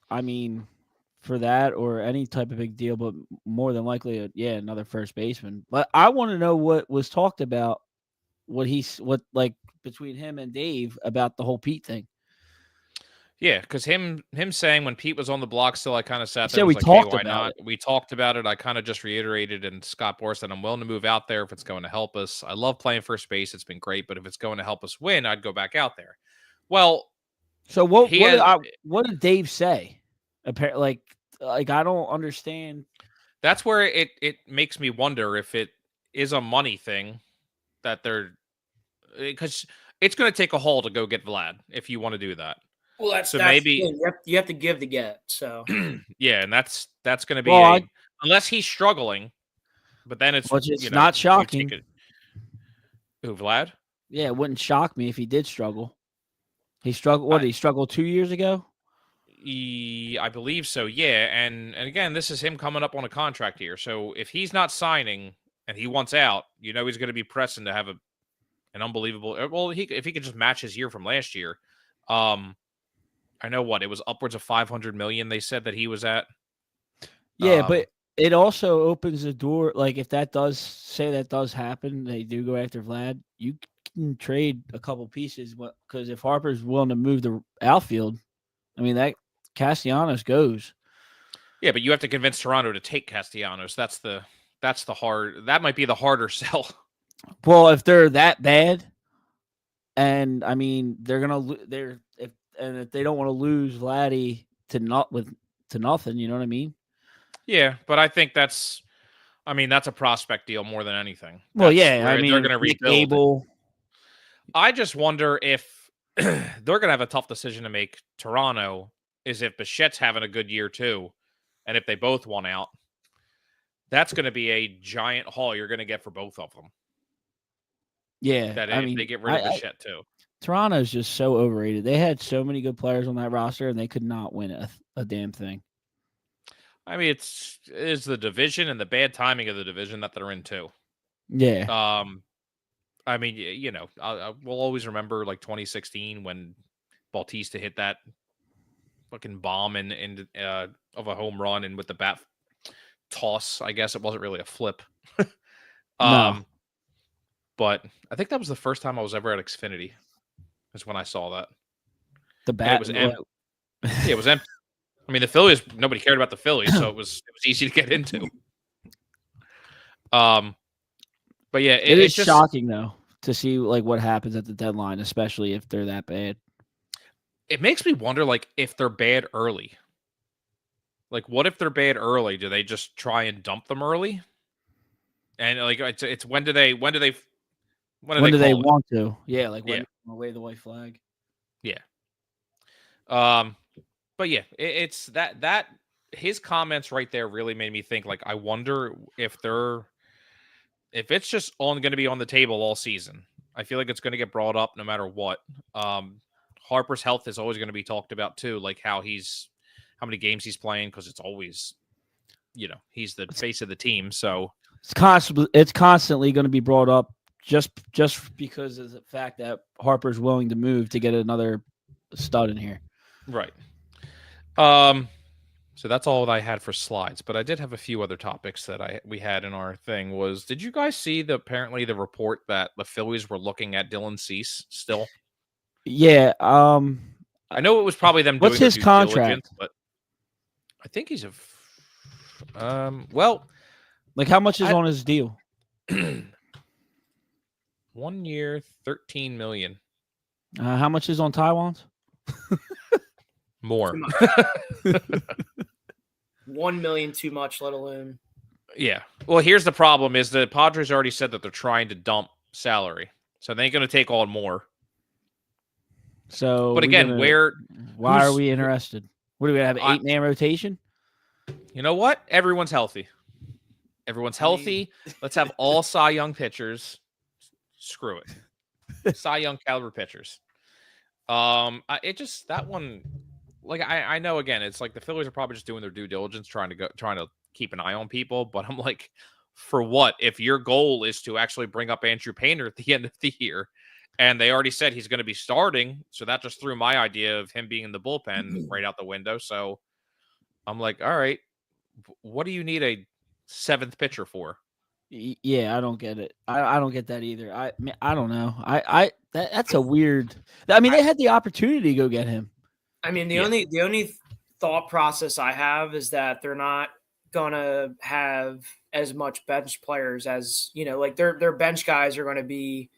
that or any type of big deal, but more than likely, another first baseman. But I want to know what was talked about. Between him and Dave about the whole Pete thing. Yeah, because him saying when Pete was on the block still, I kind of sat there. So and we was like, talked hey, why about not? We talked about it. I kind of just reiterated, and Scott Boras said, I'm willing to move out there if it's going to help us. I love playing first base. It's been great, but if it's going to help us win, I'd go back out there. Well, So what he has, what did Dave say? Apparently, like I don't understand. that's where it makes me wonder if it is a money thing that they're, because it's going to take a haul to go get Vlad if you want to do that. Well, So that's maybe you have to give to get. So yeah, and that's going to be Well, unless he's struggling, but then it's which is not shocking. Who, Vlad? Yeah, it wouldn't shock me if he did struggle. He struggled. What did he struggle 2 years ago? I believe so. Yeah, and again, this is him coming up on a contract here. So if he's not signing and he wants out, he's going to be pressing to have an unbelievable. Well, if he could just match his year from last year. I know it was upwards of 500 million. They said that he was at. Yeah, but it also opens the door. Like if that does happen, they do go after Vlad. You can trade a couple pieces, because if Harper's willing to move the outfield, I mean that Castellanos goes. Yeah, but you have to convince Toronto to take Castellanos. That's the hard. That might be the harder sell. Well, if they're that bad, and I mean if they don't want to lose Vladdy to nothing, you know what I mean? Yeah, but I think that's a prospect deal more than anything. Well, yeah, I mean they're going to rebuild. Abel. I just wonder if they're going to have a tough decision to make. Toronto is if Bichette's having a good year too, and if they both want out, that's going to be a giant haul you're going to get for both of them. Yeah, that if they get rid of Bichette too. Toronto's just so overrated. They had so many good players on that roster, and they could not win a damn thing. I mean, it is the division and the bad timing of the division that they're in too. Yeah. I mean, we'll always remember like 2016 when Bautista hit that fucking bomb of a home run, and with the bat toss, I guess it wasn't really a flip. No. But I think that was the first time I was ever at Xfinity. Is when I saw that. The bat was empty. Yeah, it was empty. I mean, the Phillies, nobody cared about the Phillies, so it was easy to get into. But yeah, it is just shocking though to see like what happens at the deadline, especially if they're that bad. It makes me wonder, like, if they're bad early. Like, what if they're bad early? Do they just try and dump them early? And like, it's when do they want to? Yeah, like when wave the white flag. Yeah. But yeah, it's that his comments right there really made me think, like, I wonder if it's just going to be on the table all season. I feel like it's going to get brought up no matter what. Harper's health is always going to be talked about too, like how many games he's playing, because it's always, he's the face of the team. So it's constantly going to be brought up just because of the fact that Harper's willing to move to get another stud in here. Right. So that's all that I had for slides, but I did have a few other topics that we had in our thing. Did you guys see apparently the report that the Phillies were looking at Dylan Cease still? Yeah. I know it was probably them. What's doing his contract? But I think he's well, like how much is on his deal? 1 year, $13 million. How much is on Taiwan's? More. 1 million too much, let alone. Yeah. Well, here's the problem: is the Padres already said that they're trying to dump salary, so they ain't going to take on more. So, but again, why are we interested? What do we have? 8-man rotation? You know what? Everyone's healthy. Everyone's healthy. Let's have all Cy Young pitchers. Screw it. Cy Young caliber pitchers. That one. Like I know, again, it's like the Phillies are probably just doing their due diligence, trying to keep an eye on people. But I'm like, for what? If your goal is to actually bring up Andrew Painter at the end of the year, and they already said he's going to be starting, so that just threw my idea of him being in the bullpen right out the window. So I'm like, all right, what do you need a 7th pitcher for? Yeah, I don't get it. I don't get that either. I don't know. That's a weird. I mean, they had the opportunity to go get him. I mean, the only thought process I have is that they're not gonna have as much bench players as like their bench guys are going to be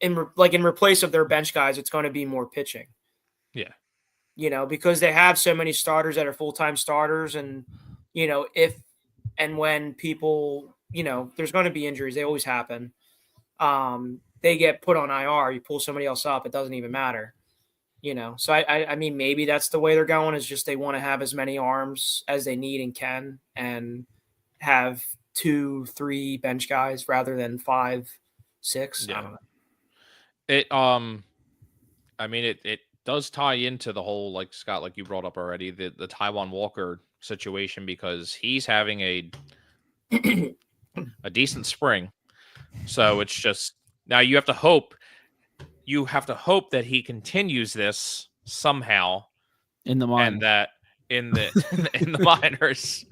in replace of their bench guys. It's going to be more pitching. Yeah, because they have so many starters that are full-time starters, and if and when people there's going to be injuries. They always happen. They get put on IR. You pull somebody else up, it doesn't even matter. So I mean, maybe that's the way they're going, is just they want to have as many arms as they need and can, and have 2-3 bench guys rather than 5-6. Yeah. I don't know. I mean, it does tie into the whole, like Scott, like you brought up already, the Taijuan Walker situation, because he's having a decent spring. So it's just, now you have to hope that he continues this somehow in the minors, and that in the minors,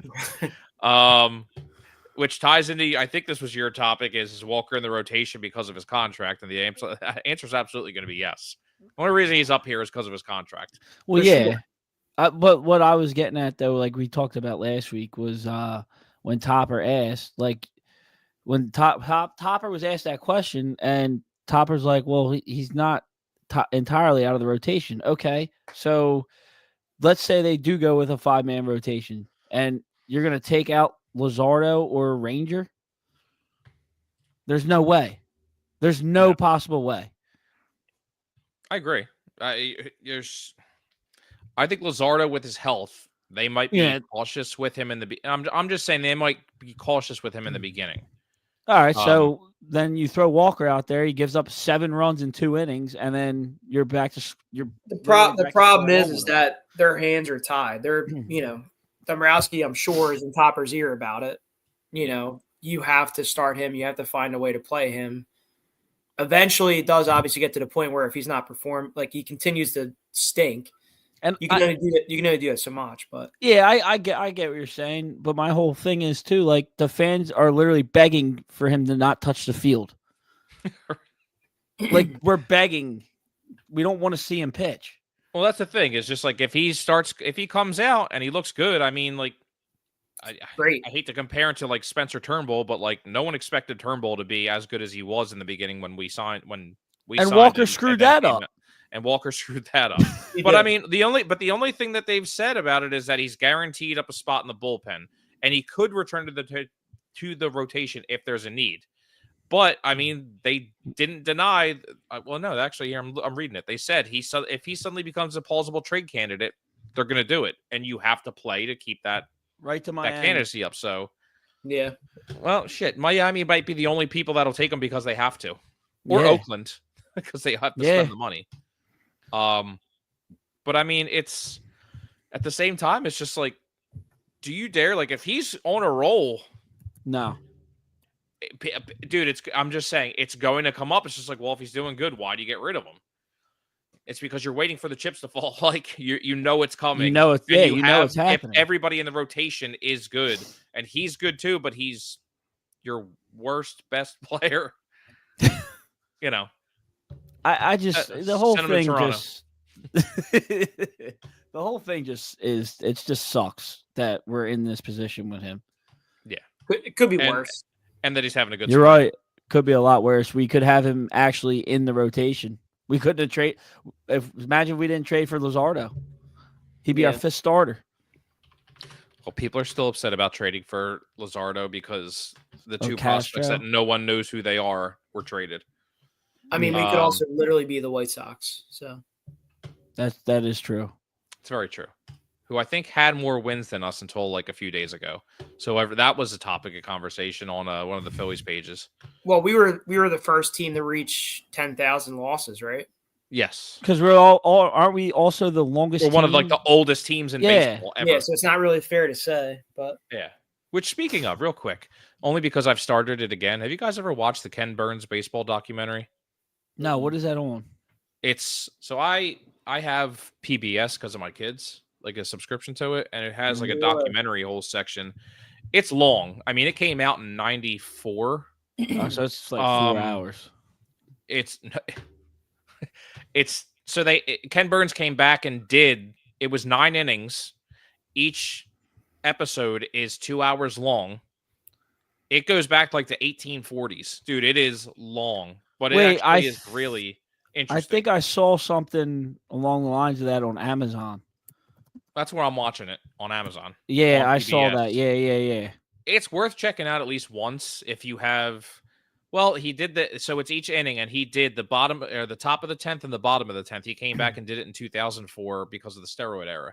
which ties into, I think this was your topic, is Walker in the rotation because of his contract, and the answer is absolutely going to be yes. The only reason he's up here is because of his contract. Well, yeah. Sure. But what I was getting at, though, like we talked about last week, was when Topper asked, like, when Topper was asked that question, and Topper's like, well, he's not entirely out of the rotation. Okay, so let's say they do go with a 5-man rotation, and you're going to take out Luzardo or Ranger? There's no way. There's no possible way. I agree. I think Luzardo, with his health, they might be cautious with him in the. I'm just saying they might be cautious with him in the beginning. All right, so then you throw Walker out there. He gives up 7 runs in 2 innings, and then you're back to the problem is that their hands are tied. They're Dombrowski, I'm sure, is in Topper's ear about it. You have to start him. You have to find a way to play him. Eventually, it does obviously get to the point where if he's not performed, like he continues to stink, and you can only do it so much. But yeah, I get what you're saying. But my whole thing is too, like, the fans are literally begging for him to not touch the field. Like, we're begging. We don't want to see him pitch. Well, that's the thing. It's just like if he comes out and he looks good, I mean, like, great. I hate to compare it to like Spencer Turnbull, but like no one expected Turnbull to be as good as he was in the beginning when we signed. And Walker screwed that up. And Walker screwed that up. But I mean, the only thing that they've said about it is that he's guaranteed up a spot in the bullpen, and he could return to the rotation if there's a need. But I mean, they didn't deny. Well, no, actually, here I'm reading it. They said if he suddenly becomes a plausible trade candidate, they're going to do it, and you have to play to keep that right to Miami. That candidacy up. So yeah. Well, shit, Miami might be the only people that'll take him because they have to, or Oakland because they have to spend the money. But I mean, it's at the same time, it's just like, do you dare? Like, if he's on a roll, no. Dude, I'm just saying it's going to come up. It's just like, well, if he's doing good, why do you get rid of him? It's because you're waiting for the chips to fall. Like you know it's coming. You know it's it's happening. If everybody in the rotation is good and he's good too, but he's your best player. I just the whole thing just the whole thing just is it just sucks that we're in this position with him. Yeah, it could be worse. And that he's having a good. You're right. Could be a lot worse. We could have him actually in the rotation. We couldn't have traded. Imagine if we didn't trade for Luzardo. He'd be our 5th starter. Well, people are still upset about trading for Luzardo because the 2 Castro. prospects that no one knows who they are were traded. I mean, we could also literally be the White Sox. So that is true. It's very true. Who I think had more wins than us until like a few days ago. So that was a topic of conversation on one of the Phillies pages. Well, we were the first team to reach 10,000 losses, right? Yes, because we're all aren't we also the longest? We're one of like the oldest teams in baseball ever. Yeah, so it's not really fair to say, but yeah. Which, speaking of, real quick, only because I've started it again. Have you guys ever watched the Ken Burns baseball documentary? No, what is that on? It's so I have PBS because of my kids. Like a subscription to it, and it has like a documentary whole section. It's long. I mean, it came out in 94. So it's like 4 hours. It's So Ken Burns came back and it was 9 innings. Each episode is 2 hours long. It goes back like the 1840s. Dude, it is long. But it actually is really interesting. I think I saw something along the lines of that on Amazon. That's where I'm watching it, on Amazon. Yeah, on I PBS. saw that. Yeah. It's worth checking out at least once if you have. Well, he did so it's each inning, and he did the bottom or the top of the 10th and the bottom of the 10th. He came back and did it in 2004 because of the steroid era.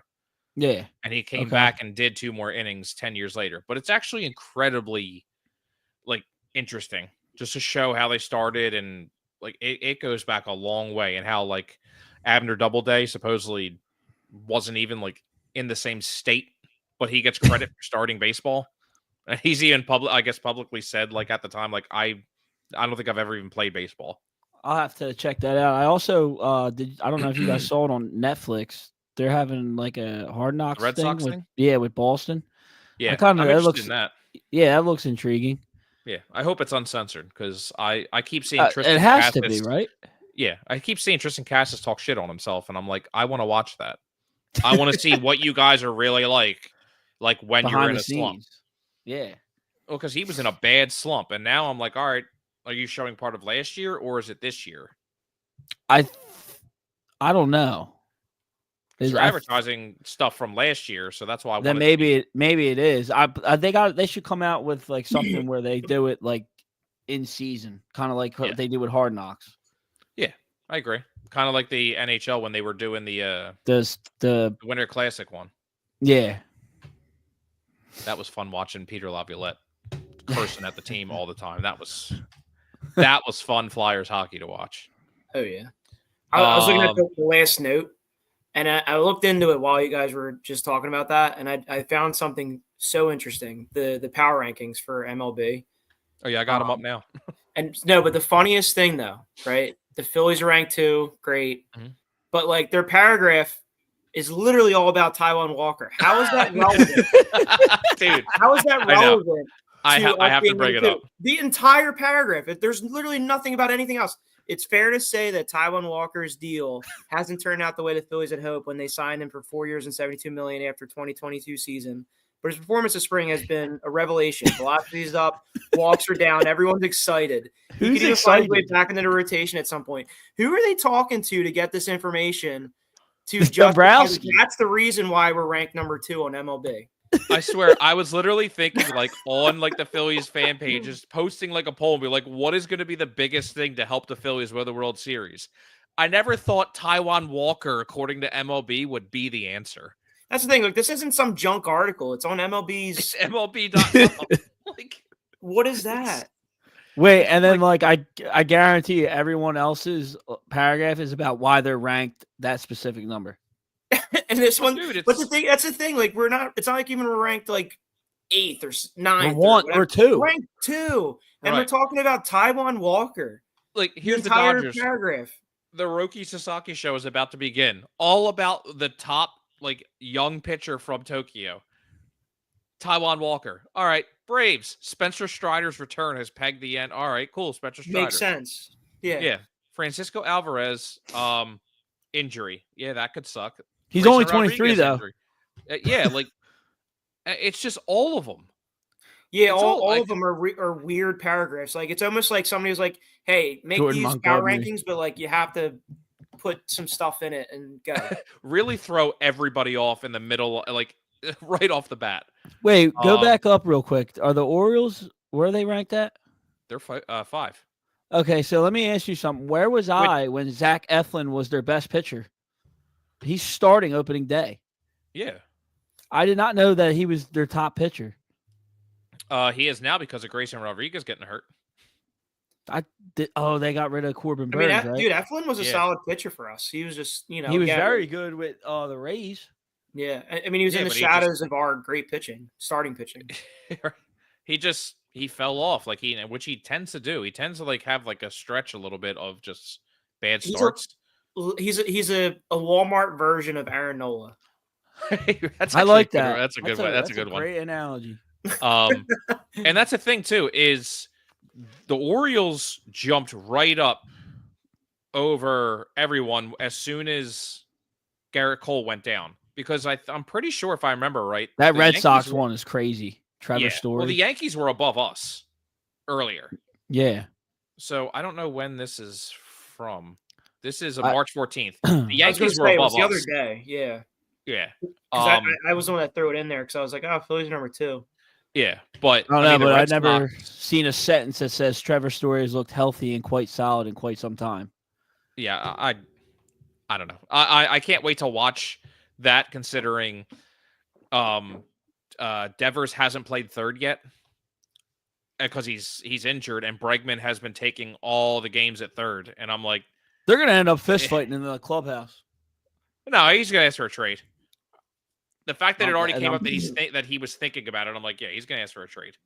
Yeah. And he came back and did 2 more innings 10 years later. But it's actually incredibly interesting just to show how they started, and it goes back a long way, and how Abner Doubleday supposedly wasn't even in the same state, but he gets credit for starting baseball. And he's even publicly said at the time, I don't think I've ever even played baseball. I'll have to check that out. I also I don't know if you guys saw it on Netflix. They're having a Hard Knocks Red Sox thing? with Boston. Yeah, I'm interested in that. Yeah, that looks intriguing. Yeah, I hope it's uncensored, because I keep seeing Tristan it has Cassis, to be, right? Yeah, I keep seeing Tristan Cassis talk shit on himself, and I'm like, I want to watch that. I want to see what you guys are really like when Behind you're in the a slump. scenes. Yeah. Well, because he was in a bad slump, and now I'm like, all right, are you showing part of last year, or is it this year? I don't know. They're advertising stuff from last year, so that's why. Then maybe it is. They should come out with something where they do it in season, kind of like they do with Hard Knocks. Yeah, I agree. Kind of like the NHL when they were doing the Winter Classic one. Yeah, that was fun watching Peter Laviolette cursing at the team all the time. That was fun Flyers hockey to watch. Oh yeah, I was looking at the last note. And I looked into it while you guys were just talking about that, and I found something so interesting, the power rankings for MLB. Oh, yeah, I got them up now. And no, but the funniest thing, though, right, the Phillies are ranked 2, great. Mm-hmm. But, their paragraph is literally all about Taijuan Walker. How is that relevant? Dude. How is that relevant? I have to bring it up. The entire paragraph. There's literally nothing about anything else. It's fair to say that Taijuan Walker's deal hasn't turned out the way the Phillies had hoped when they signed him for 4 years and $72 million after 2022 season. But his performance this spring has been a revelation. Velocity's up, walks are down, everyone's excited. He could even find his way back into the rotation at some point. Who are they talking to get this information? To justify that's the reason why we're ranked number 2 on MLB. I swear, I was literally thinking on the Phillies fan pages, posting a poll and be like, what is going to be the biggest thing to help the Phillies win the World Series? I never thought Taijuan Walker, according to MLB, would be the answer. That's the thing. This isn't some junk article. It's on MLB's. It's MLB.com. What is that? Wait, and then I guarantee you everyone else's paragraph is about why they're ranked that specific number. And this one, dude, but that's the thing. We're not. It's not even we're ranked 8th or 9th. Or 2. We're ranked 2, and we're talking about Taijuan Walker. Here's the Dodgers paragraph. The Roki Sasaki show is about to begin. All about the top young pitcher from Tokyo, Taijuan Walker. All right, Braves. Spencer Strider's return has pegged the end. All right, cool. Spencer Strider makes sense. Yeah. Francisco Alvarez. Injury. Yeah, that could suck. He's only 23 though. It's just all of them. Yeah, all of them are weird paragraphs. It's almost like somebody was like, "Hey, make Jordan these power rankings, but you have to put some stuff in it and go." Really throw everybody off in the middle, right off the bat. Wait, go back up real quick. Are the Orioles, where are they ranked at? They're 5. Okay, so let me ask you something. Where was I when Zach Eflin was their best pitcher? He's starting opening day. Yeah. I did not know that he was their top pitcher. He is now because of Grayson Rodriguez getting hurt. They got rid of Corbin Burns, right? Dude, Eflin was a solid pitcher for us. He was just, he was very good with the Rays. Yeah. I mean, he was in the shadows of our great pitching, starting pitching. He fell off which he tends to do. He tends to have a stretch a little bit of just bad starts. He's a Walmart version of Aaron Nola. I like that. That's a good one. That's a good one. Great analogy. And that's the thing too is the Orioles jumped right up over everyone as soon as Garrett Cole went down, because I'm pretty sure, if I remember right, That the Red Yankees Sox were- one is crazy. Trevor Story. Well, the Yankees were above us earlier. Yeah. So I don't know when this is from. This is I- March 14th. The I was going to Yankees were say it was above the other us. day. Yeah. Yeah. 'Cause I was the one that threw it in there because I was like, oh, Phillies are number 2. Yeah, but I don't know, mean, the but Red I've never Sox- seen a sentence that says Trevor Story has looked healthy and quite solid in quite some time. Yeah, I don't know. I can't wait to watch that, considering Devers hasn't played third yet because he's injured, and Bregman has been taking all the games at third, and I'm like, They're gonna end up fist fighting in the clubhouse. no, he's gonna ask for a trade. The fact that it already And came I'm- up that he was thinking about it, I'm like, yeah, he's gonna ask for a trade.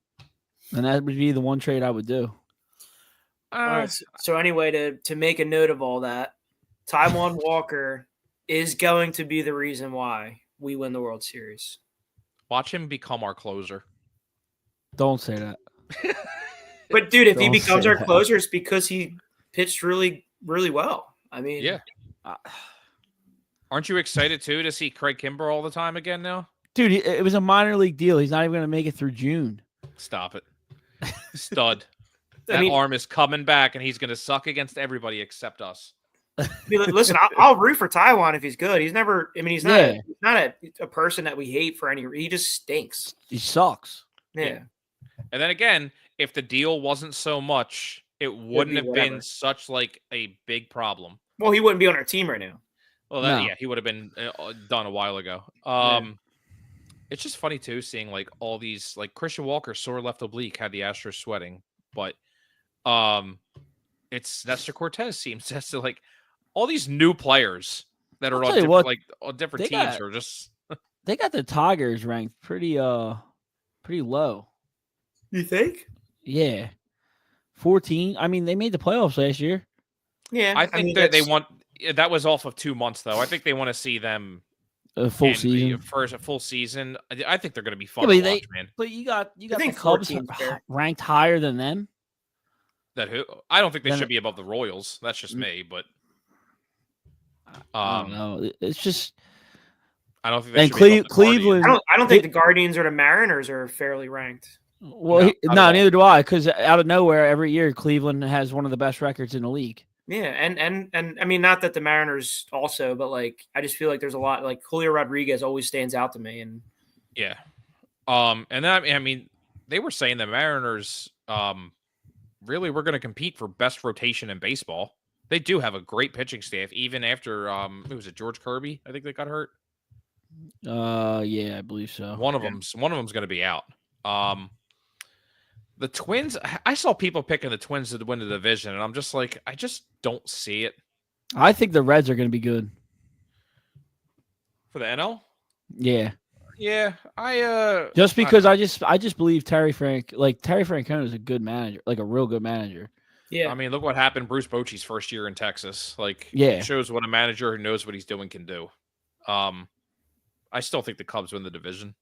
And that would be the one trade I would do. All right. So anyway, to make a note of all that, Taijuan Walker is going to be the reason why we win the World Series. Watch him become our closer. Don't say that. But dude, if he Don't becomes say our that. closer, it's because he pitched really, really well. I mean, Yeah. Aren't you excited too to see Craig Kimbrell all the time again now? Dude, it was a minor league deal. He's not even gonna make it through June. Stop it. Stud. I That mean- arm is coming back, and he's going to suck against everybody except us. I mean, listen, I'll root for Taijuan if he's good. He's never. I mean, he's not. Yeah. He's not a person that we hate for any. He just stinks. He sucks. Yeah. And then again, if the deal wasn't so much, it wouldn't have whatever. been such like a big problem. Well, he wouldn't be on our team right now. Well, No. yeah, he would have been done a while ago. It's just funny too, seeing like all these, like Christian Walker, sore left oblique, had the Astros sweating, but it's Nestor Cortez seems to like all these new players that I'll are tell you on what, on different they teams got- are just They got the Tigers ranked pretty low. You think? Yeah. 14. I mean, they made the playoffs last year. Yeah. I think mean, that they that's- want that was off of 2 months though. I think they want to see them A full in season. first a full season. I think they're going to be fun Yeah, to but watch, man. But you got the think Cubs 14 's fair. ranked higher than them. I don't think they Then- should be above the Royals. That's just me, but I don't know. It's just I don't think they and should be above the Cleveland. I don't think the Guardians or the Mariners are fairly ranked. Well, No, no, not at all. neither do I. Because out of nowhere, every year Cleveland has one of the best records in the league. Yeah, and I mean, not that the Mariners also, but like I just feel like there's a lot. Like Julio Rodriguez always stands out to me, and Yeah. And then, I mean, they were saying the Mariners really were going to compete for best rotation in baseball. They do have a great pitching staff, even after who was it, George Kirby? I think they got hurt. Yeah, I believe so. One of them's going to be out. The Twins, I saw people picking the Twins to win the division, and I'm just like, I just don't see it I think the Reds are going to be good. for the NL. Yeah, Yeah, I just because I just believe Terry Francona is a good manager, like a real good manager. yeah, I mean, look what happened Bruce Bochy's first year in Texas. Like, Yeah. it shows what a manager who knows what he's doing can do. I still think the Cubs win the division.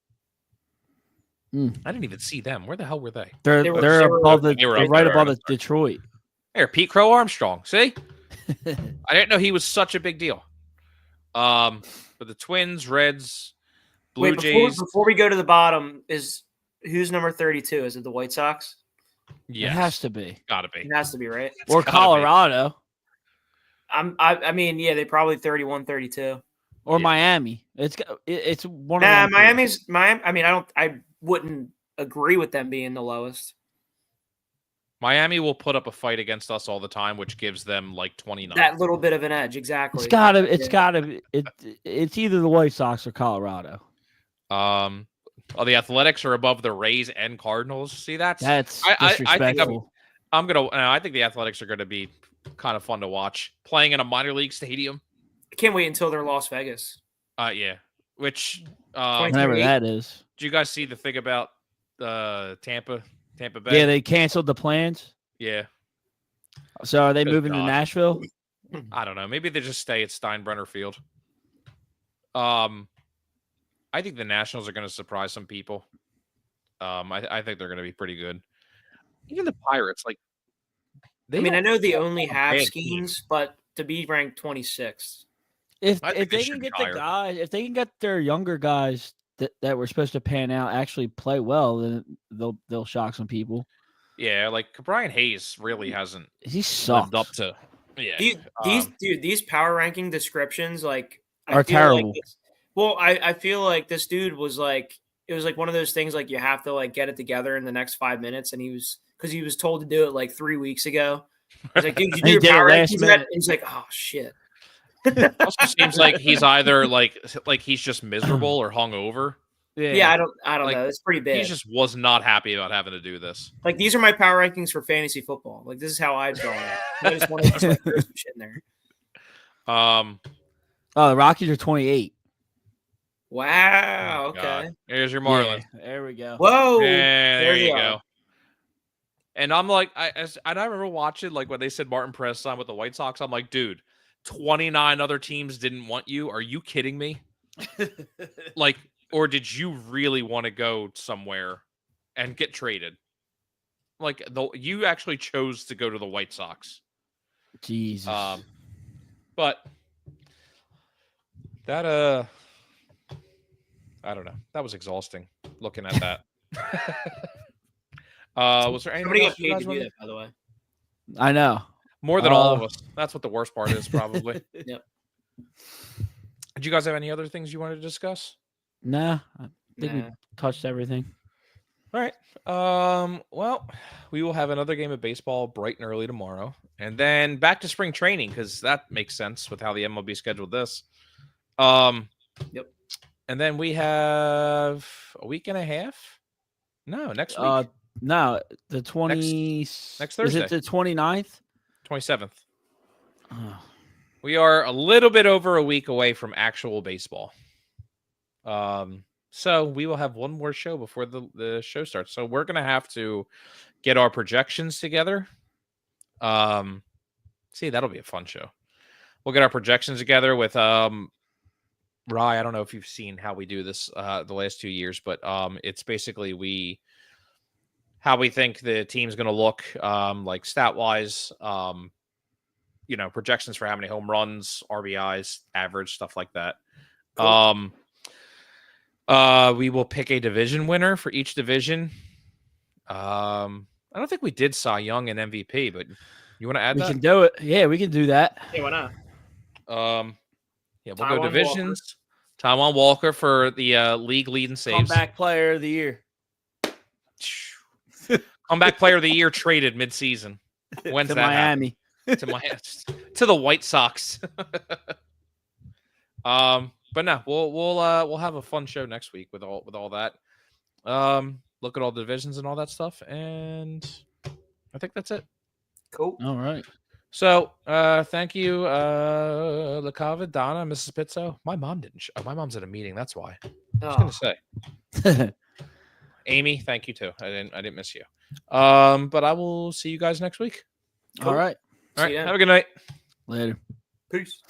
I didn't even see them. Where the hell were they? They're They were- they're they were- above the they were they're up right there, above I'm the Detroit. Here, Pete Crow Armstrong. See, I didn't know he was such a big deal. But the Twins, Reds, Blue Wait, Jays. before we go to the bottom, is who's number 32? Is it the White Sox? It Yes, has to be, gotta be. It has to be, right? or gotta be. Colorado, I mean, yeah, they probably 31, 32. or Yeah. Miami. It's one Nah, of them. Miami. I mean, I wouldn't agree with them being the lowest. Miami will put up a fight against us all the time, which gives them like 29. That little bit of an edge, exactly. It's gotta Yeah. it's either the White Sox or Colorado. The Athletics are above the Rays and Cardinals. See, That's I think disrespectful. I think the Athletics are gonna be kind of fun to watch playing in a minor league stadium. I can't wait until they're Las Vegas. Yeah. Which Whenever 28. that is. did you guys see the thing about Tampa Bay? Yeah, they canceled the plans. Yeah. So are they Good moving to God. Nashville? I don't know. Maybe they just stay at Steinbrenner Field. I think the Nationals are going to surprise some people. I think they're going to be pretty good. Even the Pirates, like, I mean, I know they only have bad team. schemes, but to be ranked 26th. If I think they should can be get the higher. guys, if they can get their younger guys that were supposed to pan out actually play well, then they'll shock some people. Yeah, like Brian Hayes really hasn't He sucks. lived up to. Yeah, These power ranking descriptions, like, Are terrible. I feel like this dude was like, it was like one of those things like you have to like get it together in the next 5 minutes, and he was told to do it like 3 weeks ago. He's like, dude, you do He your did it power last rankings minute. yet? And he's like, oh shit. also seems like he's either like he's just miserable or hungover. Yeah, I don't Like, know. It's pretty bad. He just was not happy about having to do this. Like, these are my power rankings for fantasy football. Like, this is how I'd go on it. I just want to throw some shit in there. Oh, the Rockies are 28. Wow. Oh, Okay. God. Here's your Marlins. Yeah, there we go. Whoa. There you they go. are. And I'm like, I remember watching like when they said Martin Perez signed with the White Sox. I'm like, dude, 29 other teams didn't want you. Are you kidding me? Like, or did you really want to go somewhere and get traded? Like, you actually chose to go to the White Sox. Jesus. But that I don't know. That was exhausting looking at that. Was there anything Somebody else got you paid guys to do wanted? that, by the way. I know. More than all of us. That's what the worst part is, probably. Yep. Did you guys have any other things you wanted to discuss? Nah, I think we Nah. touched everything. All right. Well, we will have another game of baseball bright and early tomorrow, and then back to spring training because that makes sense with how the MLB scheduled this. Yep. And then we have a week and a half. No, next week, No, the 20 next Is Thursday. it the 29th? 27th. Oh. We are a little bit over a week away from actual baseball. So we will have one more show before the show starts. So we're gonna have to get our projections together. See, that'll be a fun show. We'll get our projections together with Rye. I don't know if you've seen how we do this the last 2 years, but it's basically how we think the team's gonna look, like stat wise, projections for how many home runs, RBIs, average, stuff like that. Cool. We will pick a division winner for each division. I don't think we did Cy Young and MVP, but you want to add that? We can do it. Yeah, we can do that. Yeah, why not? Yeah, we'll go divisions. Taijuan Walker for the league lead in saves. Comeback player of the year. Comeback player of the year traded midseason. When's to that Miami? To the White Sox. But no, we'll have a fun show next week with all that. Look at all the divisions and all that stuff, and I think that's it. Cool. All right. So, thank you, LaCava, Donna, Mrs. Pizzo. My mom didn't. My mom's at a meeting. That's why. I was gonna say. Amy, thank you too. I didn't miss you. But I will see you guys next week. Cool. All right. All right. Have a good night. Later. Peace.